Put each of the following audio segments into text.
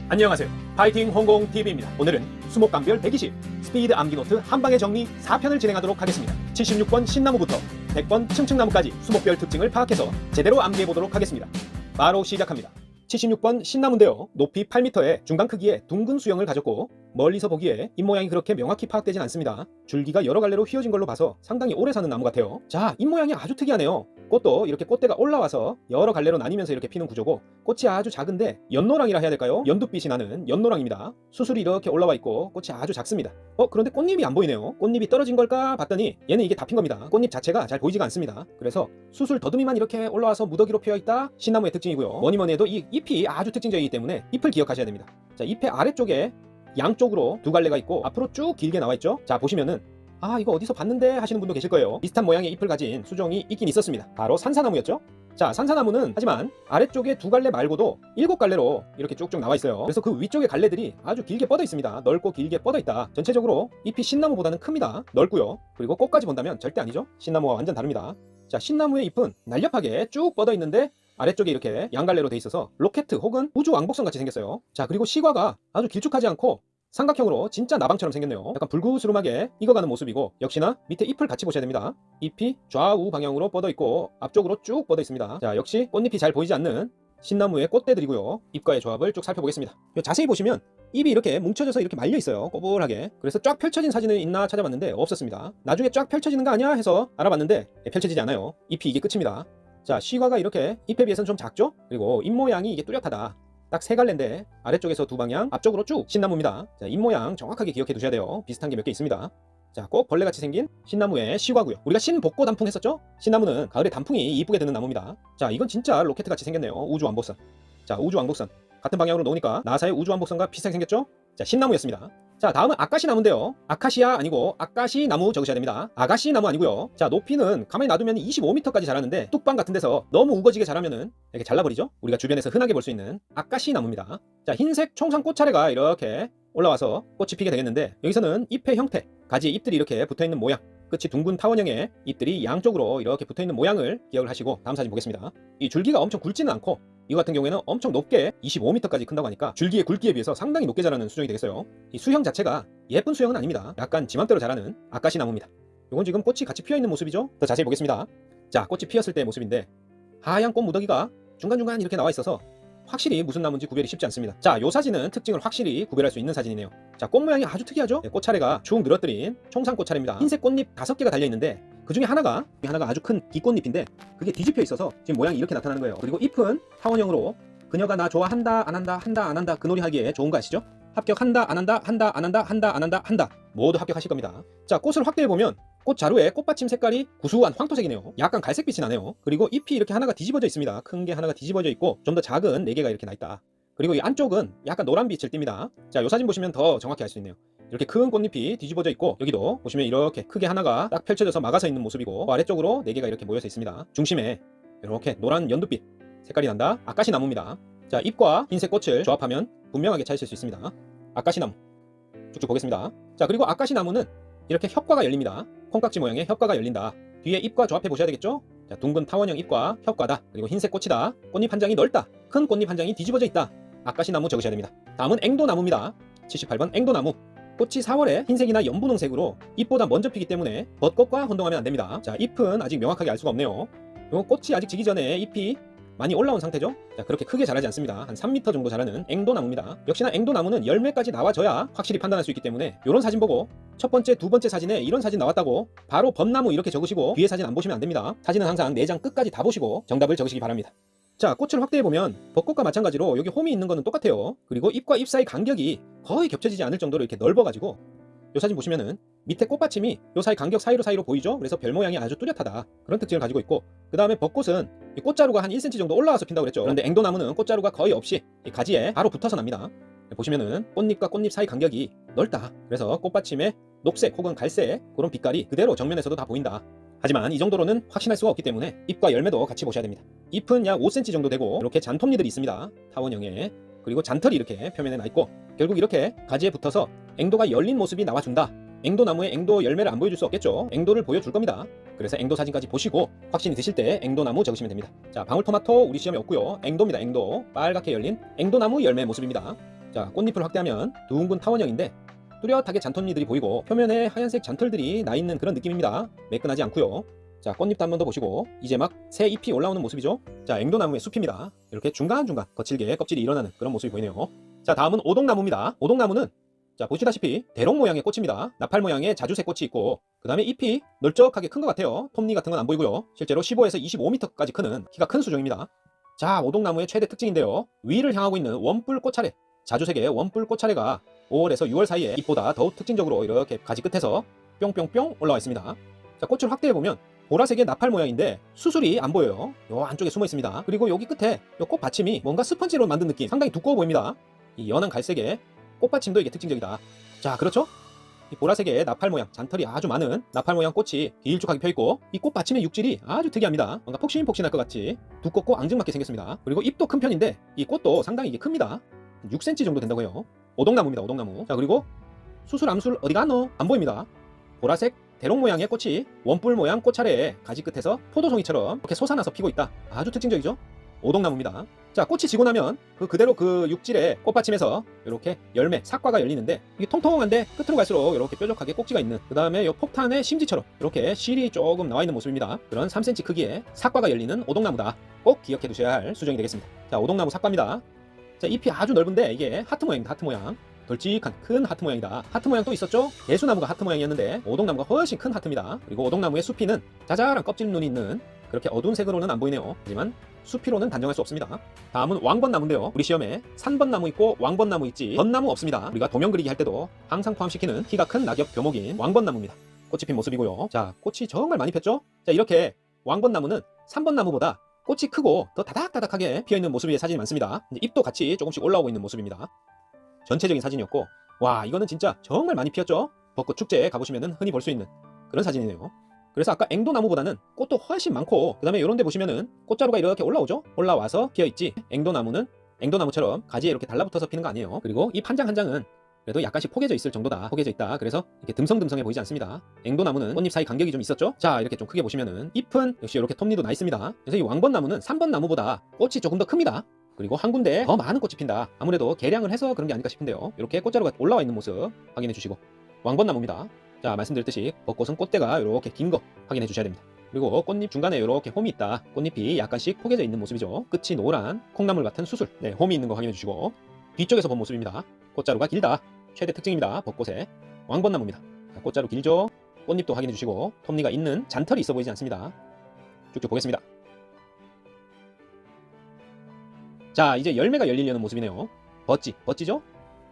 안녕하세요. 파이팅 홍공TV입니다. 오늘은 수목감별 120 스피드 암기노트 한방의 정리 4편을 진행하도록 하겠습니다. 76번 신나무부터 100번 층층나무까지 수목별 특징을 파악해서 제대로 암기해보도록 하겠습니다. 바로 시작합니다. 76번 신나무인데요. 높이 8m에 중간 크기의 둥근 수형을 가졌고 멀리서 보기에 잎모양이 그렇게 명확히 파악되진 않습니다. 줄기가 여러 갈래로 휘어진 걸로 봐서 상당히 오래 사는 나무 같아요. 자, 잎모양이 아주 특이하네요. 꽃도 이렇게 꽃대가 올라와서 여러 갈래로 나뉘면서 이렇게 피는 구조고 꽃이 아주 작은데 연노랑이라 해야 될까요? 연두빛이 나는 연노랑입니다. 수술이 이렇게 올라와 있고 꽃이 아주 작습니다. 그런데 꽃잎이 안 보이네요. 꽃잎이 떨어진 걸까 봤더니 얘는 이게 다 핀 겁니다. 꽃잎 자체가 잘 보이지가 않습니다. 그래서 수술 더듬이만 이렇게 올라와서 무더기로 피어있다 신나무의 특징이고요. 뭐니뭐니 해도 이 잎이 아주 특징적이기 때문에 잎을 기억하셔야 됩니다. 자, 잎의 아래쪽에 양쪽으로 두 갈래가 있고 앞으로 쭉 길게 나와 있죠. 자, 보시면은 이거 어디서 봤는데 하시는 분도 계실 거예요. 비슷한 모양의 잎을 가진 수종이 있긴 있었습니다. 바로 산사나무였죠. 자, 산사나무는 하지만 아래쪽에 두 갈래 말고도 7갈래로 이렇게 쭉쭉 나와 있어요. 그래서 그 위쪽의 갈래들이 아주 길게 뻗어 있습니다. 넓고 길게 뻗어 있다. 전체적으로 잎이 신나무보다는 큽니다. 넓고요. 그리고 꽃까지 본다면 절대 아니죠. 신나무와 완전 다릅니다. 자, 신나무의 잎은 날렵하게 쭉 뻗어 있는데 아래쪽에 이렇게 양갈래로 돼 있어서 로켓 혹은 우주 왕복선 같이 생겼어요. 자, 그리고 시과가 아주 길쭉하지 않고 삼각형으로 진짜 나방처럼 생겼네요. 약간 불구스름하게 익어가는 모습이고 역시나 밑에 잎을 같이 보셔야 됩니다. 잎이 좌우 방향으로 뻗어 있고 앞쪽으로 쭉 뻗어 있습니다. 자, 역시 꽃잎이 잘 보이지 않는 신나무의 꽃대들이고요. 잎과의 조합을 쭉 살펴보겠습니다. 자세히 보시면 잎이 이렇게 뭉쳐져서 이렇게 말려 있어요. 꼬불하게. 그래서 쫙 펼쳐진 사진은 있나 찾아봤는데 없었습니다. 나중에 쫙 펼쳐지는 거 아니야 해서 알아봤는데 펼쳐지지 않아요. 잎이 이게 끝입니다. 자, 시과가 이렇게 잎에 비해서는 좀 작죠? 그리고 잎 모양이 이게 뚜렷하다. 딱 세 갈래인데 아래쪽에서 두 방향, 앞쪽으로 쭉 신나무입니다. 자, 잎 모양 정확하게 기억해 두셔야 돼요. 비슷한 게 몇 개 있습니다. 자, 꼭 벌레같이 생긴 신나무의 시과고요. 우리가 신복고 단풍 했었죠? 신나무는 가을에 단풍이 이쁘게 드는 나무입니다. 자, 이건 진짜 로켓같이 생겼네요. 우주왕복선. 자, 우주왕복선. 같은 방향으로 놓으니까 나사의 우주왕복선과 비슷하게 생겼죠? 자, 신나무였습니다. 자, 다음은 아카시 나무인데요. 아카시아 아니고 아까시 나무 적으셔야 됩니다. 아가시 나무 아니고요. 자, 높이는 가만히 놔두면 25m까지 자라는데 뚝방 같은 데서 너무 우거지게 자라면은 이렇게 잘라버리죠. 우리가 주변에서 흔하게 볼 수 있는 아까시 나무입니다. 자, 흰색 총상 꽃차례가 이렇게 올라와서 꽃이 피게 되겠는데 여기서는 잎의 형태, 가지에 잎들이 이렇게 붙어있는 모양, 끝이 둥근 타원형의 잎들이 양쪽으로 이렇게 붙어있는 모양을 기억을 하시고 다음 사진 보겠습니다. 이 줄기가 엄청 굵지는 않고 이거 같은 경우에는 엄청 높게 25m까지 큰다고 하니까 줄기의 굵기에 비해서 상당히 높게 자라는 수종이 되겠어요. 이 수형 자체가 예쁜 수형은 아닙니다. 약간 지맘대로 자라는 아까시 나무입니다. 이건 지금 꽃이 같이 피어있는 모습이죠. 더 자세히 보겠습니다. 자, 꽃이 피었을 때의 모습인데 하얀 꽃 무더기가 중간중간 이렇게 나와 있어서 확실히 무슨 나무인지 구별이 쉽지 않습니다. 자, 요 사진은 특징을 확실히 구별할 수 있는 사진이네요. 자, 꽃 모양이 아주 특이하죠? 네, 꽃차례가 축 늘어뜨린 총상 꽃차례입니다. 흰색 꽃잎 5개가 달려있는데 그 중에 하나가 아주 큰 뒷꽃잎인데 그게 뒤집혀 있어서 지금 모양이 이렇게 나타나는 거예요. 그리고 잎은 타원형으로 그녀가 나 좋아한다 안 한다 한다 안 한다 그 놀이 하기에 좋은 거 아시죠? 합격한다 안 한다 한다 안 한다 한다 안 한다 한다 모두 합격하실 겁니다. 자, 꽃을 확대해 보면 꽃 자루의 꽃받침 색깔이 구수한 황토색이네요. 약간 갈색빛이 나네요. 그리고 잎이 이렇게 하나가 뒤집어져 있습니다. 큰 게 하나가 뒤집어져 있고 좀 더 작은 4개가 이렇게 나 있다. 그리고 이 안쪽은 약간 노란빛을 띱니다. 자, 이 사진 보시면 더 정확히 알 수 있네요. 이렇게 큰 꽃잎이 뒤집어져 있고 여기도 보시면 이렇게 크게 하나가 딱 펼쳐져서 막아서 있는 모습이고 아래쪽으로 4개가 이렇게 모여서 있습니다. 중심에 이렇게 노란 연두빛 색깔이 난다. 아까시 나무입니다. 자, 잎과 흰색 꽃을 조합하면 분명하게 찾으실 수 있습니다. 아까시 나무 쭉쭉 보겠습니다. 자, 그리고 아까시 나무는 이렇게 협과가 열립니다. 콩깍지 모양의 협과가 열린다. 뒤에 잎과 조합해 보셔야 되겠죠? 자, 둥근 타원형 잎과 협과다. 그리고 흰색 꽃이다. 꽃잎 한 장이 넓다. 큰 꽃잎 한 장이 뒤집어져 있다. 아까시 나무 적으셔야 됩니다. 다음은 앵도나무입니다. 78번 앵도나무. 꽃이 4월에 흰색이나 연분홍색으로 잎보다 먼저 피기 때문에 벚꽃과 혼동하면 안 됩니다. 자, 잎은 아직 명확하게 알 수가 없네요. 요 꽃이 아직 지기 전에 잎이 많이 올라온 상태죠. 자, 그렇게 크게 자라지 않습니다. 한 3m 정도 자라는 앵도나무입니다. 역시나 앵도나무는 열매까지 나와줘야 확실히 판단할 수 있기 때문에 이런 사진 보고 첫 번째, 두 번째 사진에 이런 사진 나왔다고 바로 벚나무 이렇게 적으시고 뒤에 사진 안 보시면 안 됩니다. 사진은 항상 4장 끝까지 다 보시고 정답을 적으시기 바랍니다. 자, 꽃을 확대해보면 벚꽃과 마찬가지로 여기 홈이 있는 거는 똑같아요. 그리고 잎과 잎 사이 간격이 거의 겹쳐지지 않을 정도로 이렇게 넓어가지고 이 사진 보시면은 밑에 꽃받침이 이 사이 간격 사이로 보이죠? 그래서 별 모양이 아주 뚜렷하다. 그런 특징을 가지고 있고 그 다음에 벚꽃은 이 꽃자루가 한 1cm 정도 올라와서 핀다고 그랬죠. 그런데 앵도나무는 꽃자루가 거의 없이 이 가지에 바로 붙어서 납니다. 보시면은 꽃잎과 꽃잎 사이 간격이 넓다. 그래서 꽃받침에 녹색 혹은 갈색 그런 빛깔이 그대로 정면에서도 다 보인다. 하지만 이 정도로는 확신할 수가 없기 때문에 잎과 열매도 같이 보셔야 됩니다. 잎은 약 5cm 정도 되고 이렇게 잔톱니들이 있습니다. 타원형에. 그리고 잔털이 이렇게 표면에 나 있고 결국 이렇게 가지에 붙어서 앵도가 열린 모습이 나와준다. 앵도나무의 앵도 열매를 안 보여줄 수 없겠죠. 앵도를 보여줄 겁니다. 그래서 앵도 사진까지 보시고 확신이 드실 때 앵도나무 적으시면 됩니다. 자, 방울토마토 우리 시험에 없고요. 앵도입니다. 앵도. 빨갛게 열린 앵도나무 열매 모습입니다. 자, 꽃잎을 확대하면 둥근 타원형인데 뚜렷하게 잔톱니들이 보이고 표면에 하얀색 잔털들이 나 있는 그런 느낌입니다. 매끈하지 않고요. 자, 꽃잎도 한 번 더 보시고 이제 막 새 잎이 올라오는 모습이죠. 자, 앵도나무의 숲입니다. 이렇게 중간중간 거칠게 껍질이 일어나는 그런 모습이 보이네요. 자, 다음은 오동나무입니다. 오동나무는 자, 보시다시피 대롱 모양의 꽃입니다. 나팔 모양의 자주색 꽃이 있고 그 다음에 잎이 널쩍하게 큰 것 같아요. 톱니 같은 건 안 보이고요. 실제로 15에서 25m까지 크는 키가 큰 수종입니다. 자, 오동나무의 최대 특징인데요. 위를 향하고 있는 원뿔 꽃차례, 자주색의 원뿔 꽃차례가 5월에서 6월 사이에 잎보다 더욱 특징적으로 이렇게 가지 끝에서 뿅뿅뿅 올라와 있습니다. 자, 꽃을 확대해보면 보라색의 나팔 모양인데 수술이 안 보여요. 요 안쪽에 숨어 있습니다. 그리고 여기 끝에 요 꽃받침이 뭔가 스펀지로 만든 느낌, 상당히 두꺼워 보입니다. 이 연한 갈색의 꽃받침도 이게 특징적이다. 자, 그렇죠? 이 보라색의 나팔 모양, 잔털이 아주 많은 나팔 모양 꽃이 길쭉하게 펴있고 이 꽃받침의 육질이 아주 특이합니다. 뭔가 폭신폭신할 것 같이 두껍고 앙증맞게 생겼습니다. 그리고 잎도 큰 편인데 이 꽃도 상당히 이게 큽니다. 6cm 정도 된다고 해요. 오동나무입니다. 오동나무. 자, 그리고 수술 암술 어디 갔노? 안 보입니다. 보라색 대롱 모양의 꽃이 원뿔 모양 꽃차례에 가지 끝에서 포도송이처럼 이렇게 솟아나서 피고 있다. 아주 특징적이죠? 오동나무입니다. 자, 꽃이 지고 나면 그대로 그 육질의 꽃받침에서 이렇게 열매, 삭과가 열리는데 이게 통통한데 끝으로 갈수록 이렇게 뾰족하게 꼭지가 있는 그 다음에 이 폭탄의 심지처럼 이렇게 실이 조금 나와 있는 모습입니다. 그런 3cm 크기의 삭과가 열리는 오동나무다. 꼭 기억해 두셔야 할 수종이 되겠습니다. 자, 오동나무 삭과입니다. 자, 잎이 아주 넓은데 이게 하트 모양입니다. 하트 모양. 널찍한 큰 하트 모양이다. 하트 모양 또 있었죠? 개수나무가 하트 모양이었는데 오동나무가 훨씬 큰 하트입니다. 그리고 오동나무의 숲이는 자잘한 껍질 눈이 있는 그렇게 어두운 색으로는 안 보이네요. 하지만 숲이로는 단정할 수 없습니다. 다음은 왕벚나무인데요. 우리 시험에 산벚나무 있고 왕벚나무 있지 벚나무 없습니다. 우리가 도면 그리기 할 때도 항상 포함시키는 키가 큰 낙엽 교목인 왕벚나무입니다. 꽃이 핀 모습이고요. 자, 꽃이 정말 많이 폈죠? 자, 이렇게 왕벚나무는 산벚나무보다 꽃이 크고 더 다닥다닥하게 피어있는 모습의 사진이 많습니다. 이제 잎도 같이 조금씩 올라오고 있는 모습입니다. 전체적인 사진이었고, 와, 이거는 진짜 정말 많이 피었죠? 벚꽃 축제에 가보시면 흔히 볼 수 있는 그런 사진이네요. 그래서 아까 앵도나무보다는 꽃도 훨씬 많고 그 다음에 이런 데 보시면은 꽃자루가 이렇게 올라오죠? 올라와서 피어있지. 앵도나무는 앵도나무처럼 가지에 이렇게 달라붙어서 피는 거 아니에요. 그리고 이 한 장 한 장은 그래도 약간씩 포개져 있을 정도다. 포개져 있다. 그래서 이렇게 듬성듬성해 보이지 않습니다. 앵도나무는 꽃잎 사이 간격이 좀 있었죠? 자, 이렇게 좀 크게 보시면은 잎은 역시 이렇게 톱니도 나 있습니다. 그래서 이 왕벚나무는 산벚나무보다 꽃이 조금 더 큽니다. 그리고 한 군데 더 많은 꽃이 핀다. 아무래도 개량을 해서 그런 게 아닐까 싶은데요. 이렇게 꽃자루가 올라와 있는 모습 확인해 주시고, 왕벚나무입니다. 자, 말씀드렸듯이 벚꽃은 꽃대가 이렇게 긴 거 확인해 주셔야 됩니다. 그리고 꽃잎 중간에 이렇게 홈이 있다. 꽃잎이 약간씩 포개져 있는 모습이죠. 끝이 노란 콩나물 같은 수술, 네, 홈이 있는 거 확인해 주시고, 뒤쪽에서 본 모습입니다. 꽃자루가 길다. 최대 특징입니다. 벚꽃의 왕벚나무입니다. 자, 꽃자루 길죠. 꽃잎도 확인해 주시고, 톱니가 있는 잔털이 있어 보이지 않습니다. 쭉쭉 보겠습니다. 자, 이제 열매가 열리려는 모습이네요. 버찌죠?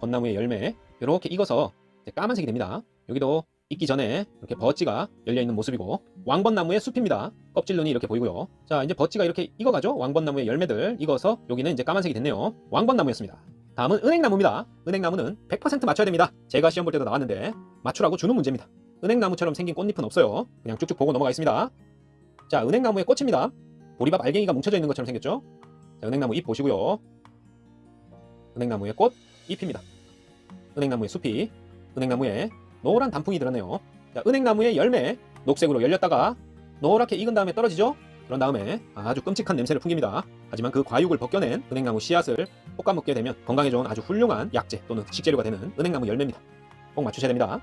벚나무의 열매 이렇게 익어서 이제 까만색이 됩니다. 여기도 익기 전에 이렇게 버찌가 열려있는 모습이고, 왕벚나무의 숲입니다. 껍질눈이 이렇게 보이고요. 자, 이제 버찌가 이렇게 익어가죠? 왕벚나무의 열매들 익어서 여기는 이제 까만색이 됐네요. 왕벚나무였습니다. 다음은 은행나무입니다. 은행나무는 100% 맞춰야 됩니다. 제가 시험 볼 때도 나왔는데 맞추라고 주는 문제입니다. 은행나무처럼 생긴 꽃잎은 없어요. 그냥 쭉쭉 보고 넘어가겠습니다. 자, 은행나무의 꽃입니다. 보리밥 알갱이가 뭉쳐져 있는 것처럼 생겼죠? 자, 은행나무 잎 보시고요. 은행나무의 꽃, 잎입니다. 은행나무의 숲이, 은행나무에 노란 단풍이 들었네요. 자, 은행나무의 열매, 녹색으로 열렸다가 노랗게 익은 다음에 떨어지죠? 그런 다음에 아주 끔찍한 냄새를 풍깁니다. 하지만 그 과육을 벗겨낸 은행나무 씨앗을 볶아 먹게 되면 건강에 좋은 아주 훌륭한 약재 또는 식재료가 되는 은행나무 열매입니다. 꼭 맞추셔야 됩니다.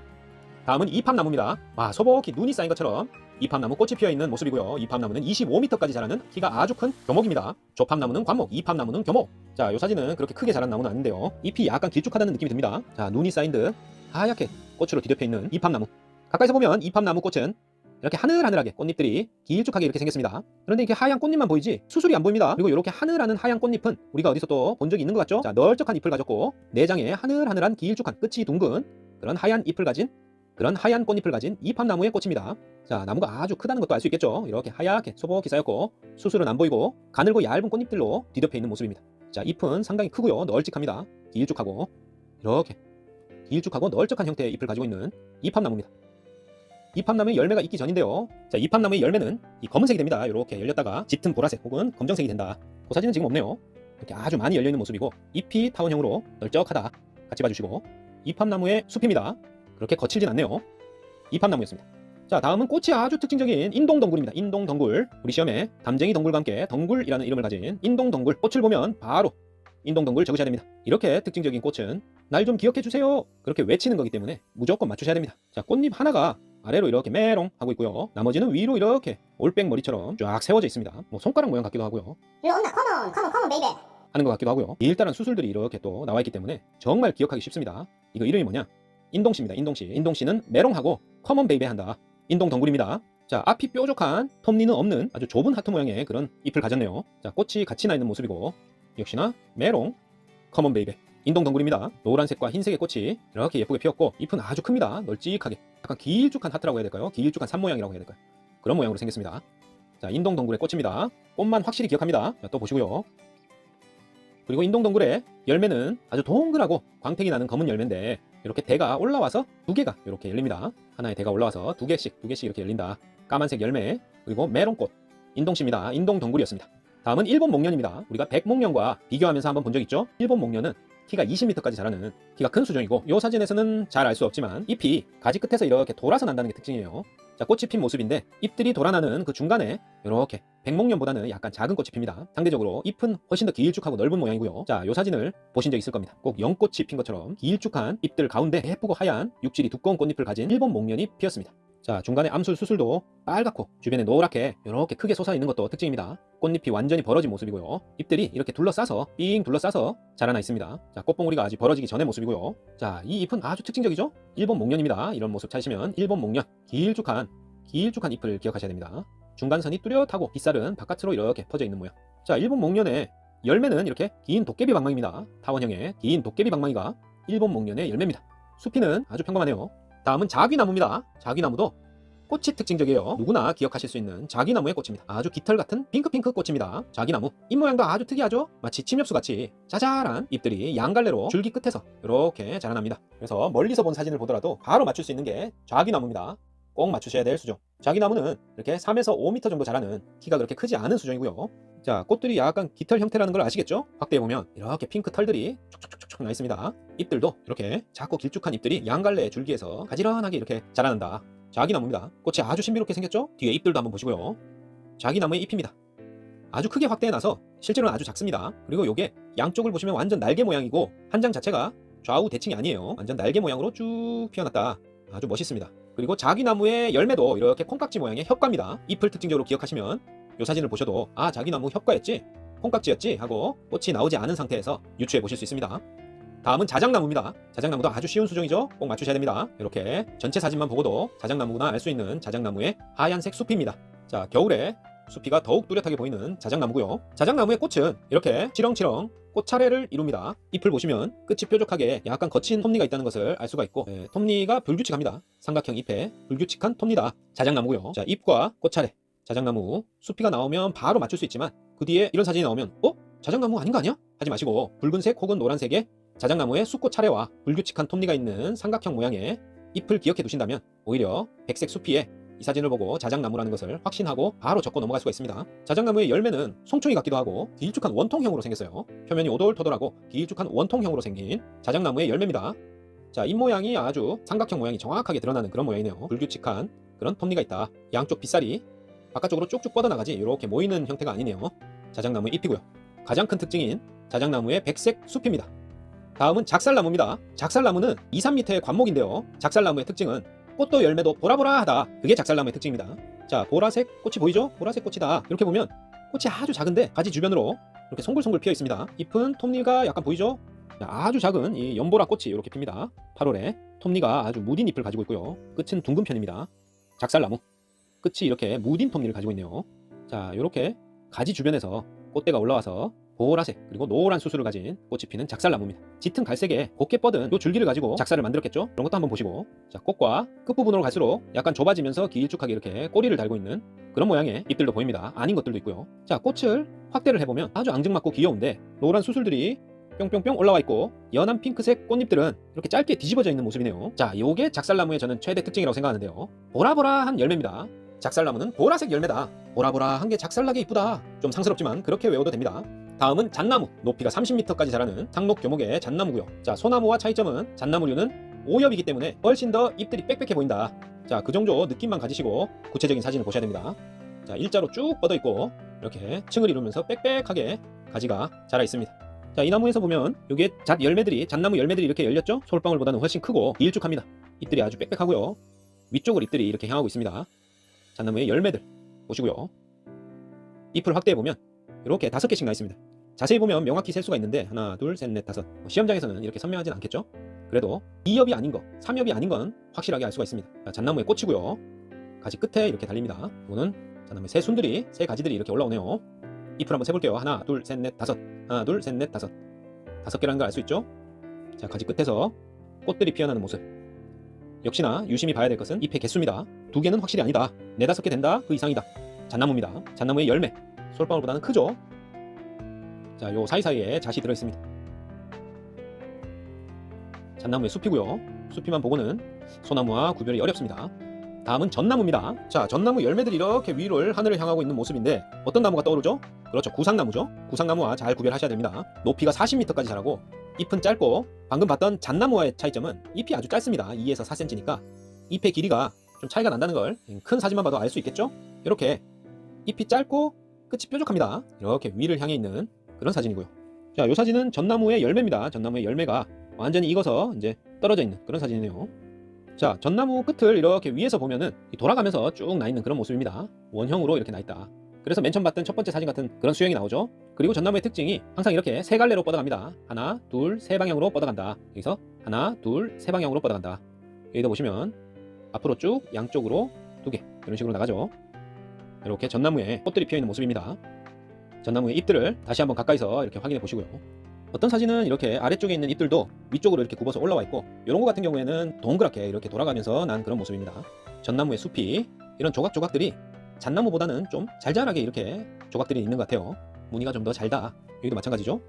다음은 이팝나무입니다. 와, 소복히 눈이 쌓인 것처럼 이팝나무 꽃이 피어있는 모습이고요. 이팝나무는 25m까지 자라는 키가 아주 큰 교목입니다. 조팝나무는 관목, 이팝나무는 교목. 자, 이 사진은 그렇게 크게 자란 나무는 아닌데요. 잎이 약간 길쭉하다는 느낌이 듭니다. 자, 눈이 쌓인 듯 하얗게 꽃으로 뒤덮여 있는 이팝나무. 가까이서 보면 이팝나무 꽃은 이렇게 하늘하늘하게 꽃잎들이 길쭉하게 이렇게 생겼습니다. 그런데 이렇게 하얀 꽃잎만 보이지 수술이 안 보입니다. 그리고 이렇게 하늘하는 하얀 꽃잎은 우리가 어디서 또 본 적이 있는 것 같죠? 자, 널쩍한 잎을 가졌고 내장에 하늘하늘한 길쭉한 끝이 둥근 그런 하얀 잎을 가진, 그런 하얀 꽃잎을 가진 이팝나무의 꽃입니다. 자, 나무가 아주 크다는 것도 알 수 있겠죠? 이렇게 하얗게 소복히 쌓였고 수술은 안 보이고 가늘고 얇은 꽃잎들로 뒤덮여 있는 모습입니다. 자, 잎은 상당히 크고요. 널찍합니다. 길쭉하고 이렇게 길쭉하고 널쩍한 형태의 잎을 가지고 있는 이팝나무입니다. 이팝나무의 열매가 익기 전인데요. 자, 이팝나무의 열매는 이 검은색이 됩니다. 이렇게 열렸다가 짙은 보라색 혹은 검정색이 된다. 그 사진은 지금 없네요. 이렇게 아주 많이 열려있는 모습이고 잎이 타원형으로 널쩍하다. 같이 봐주시고, 이팝나무의 숲입니다. 그렇게 거칠진 않네요. 이팝나무였습니다. 자, 다음은 꽃이 아주 특징적인 인동덩굴입니다. 인동덩굴. 우리 시험에 담쟁이 덩굴과 함께 덩굴이라는 이름을 가진 인동덩굴. 꽃을 보면 바로 인동동굴 적으셔야 됩니다. 이렇게 특징적인 꽃은 날 좀 기억해 주세요 그렇게 외치는 거기 때문에 무조건 맞추셔야 됩니다. 자, 꽃잎 하나가 아래로 이렇게 메롱 하고 있고요. 나머지는 위로 이렇게 올백 머리처럼 쫙 세워져 있습니다. 뭐 손가락 모양 같기도 하고요. You 온나 컴온 베이베 하는 것 같기도 하고요. 일단은 수술들이 이렇게 또 나와 있기 때문에 정말 기억하기 쉽습니다. 이거 이름이 뭐냐? 인동씨입니다. 인동씨. 인동씨는 메롱하고 커먼 베이베 한다. 인동덩굴입니다. 자, 앞이 뾰족한 톱니는 없는 아주 좁은 하트 모양의 그런 잎을 가졌네요. 자, 꽃이 같이 나 있는 모습이고 역시나 메롱 커먼 베이베 인동덩굴입니다. 노란색과 흰색의 꽃이 이렇게 예쁘게 피었고 잎은 아주 큽니다. 널찍하게 약간 길쭉한 하트라고 해야 될까요? 길쭉한 산 모양이라고 해야 될까요? 그런 모양으로 생겼습니다. 자, 인동덩굴의 꽃입니다. 꽃만 확실히 기억합니다. 자, 또 보시고요. 그리고 인동덩굴의 열매는 아주 동그랗고 광택이 나는 검은 열매인데 이렇게 대가 올라와서 두 개가 이렇게 열립니다. 하나의 대가 올라와서 두 개씩 이렇게 열린다. 까만색 열매 그리고 메론꽃 인동씨입니다. 인동덩굴이었습니다. 다음은 일본 목련입니다. 우리가 백목련과 비교하면서 한번 본 적 있죠? 일본 목련은 키가 20m까지 자라는 키가 큰 수종이고 이 사진에서는 잘 알 수 없지만 잎이 가지 끝에서 이렇게 돌아서 난다는 게 특징이에요. 자, 꽃이 핀 모습인데 잎들이 돌아나는 그 중간에 이렇게 백목련보다는 약간 작은 꽃이 핍니다. 상대적으로 잎은 훨씬 더 길쭉하고 넓은 모양이고요. 자, 이 사진을 보신 적 있을 겁니다. 꼭 연꽃이 핀 것처럼 길쭉한 잎들 가운데 예쁘고 하얀 육질이 두꺼운 꽃잎을 가진 일본 목련이 피었습니다. 자, 중간에 암술 수술도 빨갛고 주변에 노랗게 이렇게 크게 솟아있는 것도 특징입니다. 꽃잎이 완전히 벌어진 모습이고요. 잎들이 이렇게 둘러싸서 삥 둘러싸서 자라나 있습니다. 자, 꽃봉오리가 아직 벌어지기 전의 모습이고요. 자, 이 잎은 아주 특징적이죠? 일본 목련입니다. 이런 모습 찾으시면 일본 목련 길쭉한 잎을 기억하셔야 됩니다. 중간선이 뚜렷하고 빗살은 바깥으로 이렇게 퍼져 있는 모양. 자, 일본 목련의 열매는 이렇게 긴 도깨비 방망이입니다. 타원형의 긴 도깨비 방망이가 일본 목련의 열매입니다. 수피는 아주 평범하네요. 다음은 자귀나무입니다. 자귀나무도 꽃이 특징적이에요. 누구나 기억하실 수 있는 자귀나무의 꽃입니다. 아주 깃털 같은 핑크핑크 꽃입니다. 자귀나무 잎 모양도 아주 특이하죠? 마치 침엽수같이 자잘한 잎들이 양갈래로 줄기 끝에서 이렇게 자라납니다. 그래서 멀리서 본 사진을 보더라도 바로 맞출 수 있는 게 자귀나무입니다. 꼭 맞추셔야 될 수종. 자귀나무는 이렇게 3에서 5m 정도 자라는 키가 그렇게 크지 않은 수종이고요. 자, 꽃들이 약간 깃털 형태라는 걸 아시겠죠? 확대해보면 이렇게 핑크 털들이 촉촉촉촉 나 있습니다. 잎들도 이렇게 작고 길쭉한 잎들이 양갈래 줄기에서 가지런하게 이렇게 자라난다. 자귀나무입니다. 꽃이 아주 신비롭게 생겼죠? 뒤에 잎들도 한번 보시고요. 자귀나무의 잎입니다. 아주 크게 확대해놔서 실제로는 아주 작습니다. 그리고 요게 양쪽을 보시면 완전 날개 모양이고 한 장 자체가 좌우 대칭이 아니에요. 완전 날개 모양으로 쭉 피어났다. 아주 멋있습니다. 그리고 자귀나무의 열매도 이렇게 콩깍지 모양의 협과입니다. 잎을 특징적으로 기억하시면 이 사진을 보셔도 아, 자귀나무 협과였지? 콩깍지였지? 하고 꽃이 나오지 않은 상태에서 유추해 보실 수 있습니다. 다음은 자작나무입니다. 자작나무도 아주 쉬운 수종이죠? 꼭 맞추셔야 됩니다. 이렇게 전체 사진만 보고도 자작나무구나 알 수 있는 자작나무의 하얀색 숲입니다. 자, 겨울에 숲이가 더욱 뚜렷하게 보이는 자작나무고요. 자작나무의 꽃은 이렇게 치렁치렁 꽃차례를 이룹니다. 잎을 보시면 끝이 뾰족하게 약간 거친 톱니가 있다는 것을 알 수가 있고 톱니가 불규칙합니다. 삼각형 잎에 불규칙한 톱니다. 자작나무고요. 자, 잎과 꽃차례 자작나무 수피가 나오면 바로 맞출 수 있지만 그 뒤에 이런 사진이 나오면 자작나무 아닌 거 아니야? 하지 마시고 붉은색 혹은 노란색의 자작나무의 숫꽃 차례와 불규칙한 톱니가 있는 삼각형 모양의 잎을 기억해 두신다면 오히려 백색 수피에 이 사진을 보고 자작나무라는 것을 확신하고 바로 적고 넘어갈 수가 있습니다. 자작나무의 열매는 송충이 같기도 하고 길쭉한 원통형으로 생겼어요. 표면이 오돌토돌하고 길쭉한 원통형으로 생긴 자작나무의 열매입니다. 자, 잎 모양이 아주 삼각형 모양이 정확하게 드러나는 그런 모양이네요. 불규칙한 그런 톱니가 있다. 양쪽 빗살이 바깥쪽으로 쭉쭉 뻗어나가지 이렇게 모이는 형태가 아니네요. 자작나무의 잎이고요. 가장 큰 특징인 자작나무의 백색 숲입니다. 다음은 작살나무입니다. 작살나무는 2, 3m의 관목인데요. 작살나무의 특징은 꽃도 열매도 보라보라하다. 그게 작살나무의 특징입니다. 자, 보라색 꽃이 보이죠? 보라색 꽃이다. 이렇게 보면 꽃이 아주 작은데 가지 주변으로 이렇게 송글송글 피어 있습니다. 잎은 톱니가 약간 보이죠? 자, 아주 작은 이 연보라 꽃이 이렇게 핍니다. 8월에 톱니가 아주 무딘 잎을 가지고 있고요. 끝은 둥근 편입니다. 작살나무 끝이 이렇게 무딘 톱니를 가지고 있네요. 자, 이렇게 가지 주변에서 꽃대가 올라와서 보라색 그리고 노란 수술을 가진 꽃이 피는 작살나무입니다. 짙은 갈색에 곱게 뻗은 이 줄기를 가지고 작살을 만들었겠죠? 그런 것도 한번 보시고, 자, 꽃과 끝부분으로 갈수록 약간 좁아지면서 길쭉하게 이렇게 꼬리를 달고 있는 그런 모양의 잎들도 보입니다. 아닌 것들도 있고요. 자, 꽃을 확대를 해보면 아주 앙증맞고 귀여운데 노란 수술들이 뿅뿅뿅 올라와 있고 연한 핑크색 꽃잎들은 이렇게 짧게 뒤집어져 있는 모습이네요. 자, 요게 작살나무의 저는 최대 특징이라고 생각하는데요. 보라보라한 열매입니다. 작살나무는 보라색 열매다. 보라보라한 게 작살나게 이쁘다. 좀 상스럽지만 그렇게 외워도 됩니다. 다음은 잣나무, 높이가 30m까지 자라는 상록 교목의 잣나무고요. 자, 소나무와 차이점은 잣나무류는 오엽이기 때문에 훨씬 더 잎들이 빽빽해 보인다. 자, 그 정도 느낌만 가지시고 구체적인 사진을 보셔야 됩니다. 자, 일자로 쭉 뻗어 있고 이렇게 층을 이루면서 빽빽하게 가지가 자라 있습니다. 자, 이 나무에서 보면 요게 잣나무 열매들이 이렇게 열렸죠? 솔방울보다는 훨씬 크고 길쭉합니다. 잎들이 아주 빽빽하고요. 위쪽으로 잎들이 이렇게 향하고 있습니다. 잣나무의 열매들 보시고요. 잎을 확대해 보면 이렇게 5개씩 나 있습니다. 자세히 보면 명확히 셀 수가 있는데 하나, 둘, 셋, 넷, 다섯. 시험장에서는 이렇게 선명하진 않겠죠? 그래도 2엽이 아닌 거, 3엽이 아닌 건 확실하게 알 수가 있습니다. 자, 잣나무의 꽃이고요. 가지 끝에 이렇게 달립니다. 이거는 잣나무의 새 가지들이 이렇게 올라오네요. 잎을 한번 세볼게요. 하나, 둘, 셋, 넷, 다섯. 하나, 둘, 셋, 넷, 다섯. 5개라는 걸 알 수 있죠? 자, 가지 끝에서 꽃들이 피어나는 모습. 역시나 유심히 봐야 될 것은 잎의 개수입니다. 2개는 확실히 아니다. 4, 5개 된다. 그 이상이다. 잣나무입니다. 잣나무의 열매. 솔방울보다는 크죠? 자, 요 사이사이에 잣이 들어있습니다. 잣나무의 숲이고요. 숲이만 보고는 소나무와 구별이 어렵습니다. 다음은 전나무입니다. 자, 전나무 열매들이 이렇게 위를 하늘을 향하고 있는 모습인데 어떤 나무가 떠오르죠? 그렇죠, 구상나무죠. 구상나무와 잘 구별하셔야 됩니다. 높이가 40m까지 자라고 잎은 짧고 방금 봤던 잣나무와의 차이점은 잎이 아주 짧습니다. 2에서 4cm니까 잎의 길이가 좀 차이가 난다는 걸 큰 사진만 봐도 알 수 있겠죠? 이렇게 잎이 짧고 끝이 뾰족합니다. 이렇게 위를 향해 있는 그런 사진이고요. 자, 이 사진은 전나무의 열매입니다. 전나무의 열매가 완전히 익어서 이제 떨어져 있는 그런 사진이네요. 자, 전나무 끝을 이렇게 위에서 보면은 돌아가면서 쭉 나 있는 그런 모습입니다. 원형으로 이렇게 나 있다. 그래서 맨 처음 봤던 첫 번째 사진 같은 그런 수영이 나오죠. 그리고 전나무의 특징이 항상 이렇게 세 갈래로 뻗어갑니다. 하나, 둘, 세 방향으로 뻗어간다. 여기서 하나, 둘, 세 방향으로 뻗어간다. 여기도 보시면 앞으로 쭉 양쪽으로 2개 이런 식으로 나가죠. 이렇게 전나무에 꽃들이 피어있는 모습입니다. 전나무의 잎들을 다시 한번 가까이서 이렇게 확인해 보시고요. 어떤 사진은 이렇게 아래쪽에 있는 잎들도 위쪽으로 이렇게 굽어서 올라와 있고, 이런 거 같은 경우에는 동그랗게 이렇게 돌아가면서 난 그런 모습입니다. 전나무의 숲이 이런 조각조각들이 잣나무보다는 좀 잘잘하게 이렇게 조각들이 있는 것 같아요. 무늬가 좀 더 잘다. 여기도 마찬가지죠.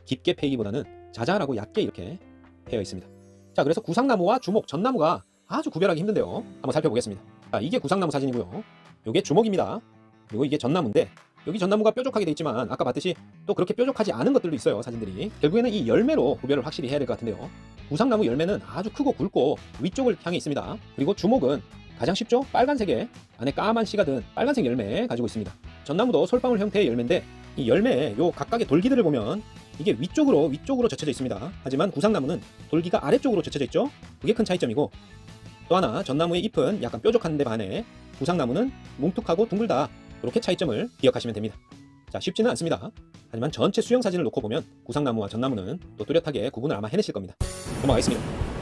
깊게 패이기보다는 자잘하고 얕게 이렇게 패여 있습니다. 자, 그래서 구상나무와 주목, 전나무가 아주 구별하기 힘든데요. 한번 살펴보겠습니다. 자, 이게 구상나무 사진이고요. 이게 주목입니다. 그리고 이게 전나무인데, 여기 전나무가 뾰족하게 돼 있지만 아까 봤듯이 또 그렇게 뾰족하지 않은 것들도 있어요. 사진들이. 결국에는 이 열매로 구별을 확실히 해야 될 것 같은데요. 구상나무 열매는 아주 크고 굵고 위쪽을 향해 있습니다. 그리고 주목은 가장 쉽죠? 빨간색에 안에 까만 씨가 든 빨간색 열매 가지고 있습니다. 전나무도 솔방울 형태의 열매인데, 이 열매의 요 각각의 돌기들을 보면 이게 위쪽으로 젖혀져 있습니다. 하지만 구상나무는 돌기가 아래쪽으로 젖혀져 있죠? 그게 큰 차이점이고, 또 하나 전나무의 잎은 약간 뾰족한데 반해 구상나무는 뭉툭하고 둥글다. 이렇게 차이점을 기억하시면 됩니다. 자, 쉽지는 않습니다. 하지만 전체 수영 사진을 놓고 보면 구상나무와 전나무는 또 뚜렷하게 구분을 아마 해내실 겁니다. 넘어가겠습니다.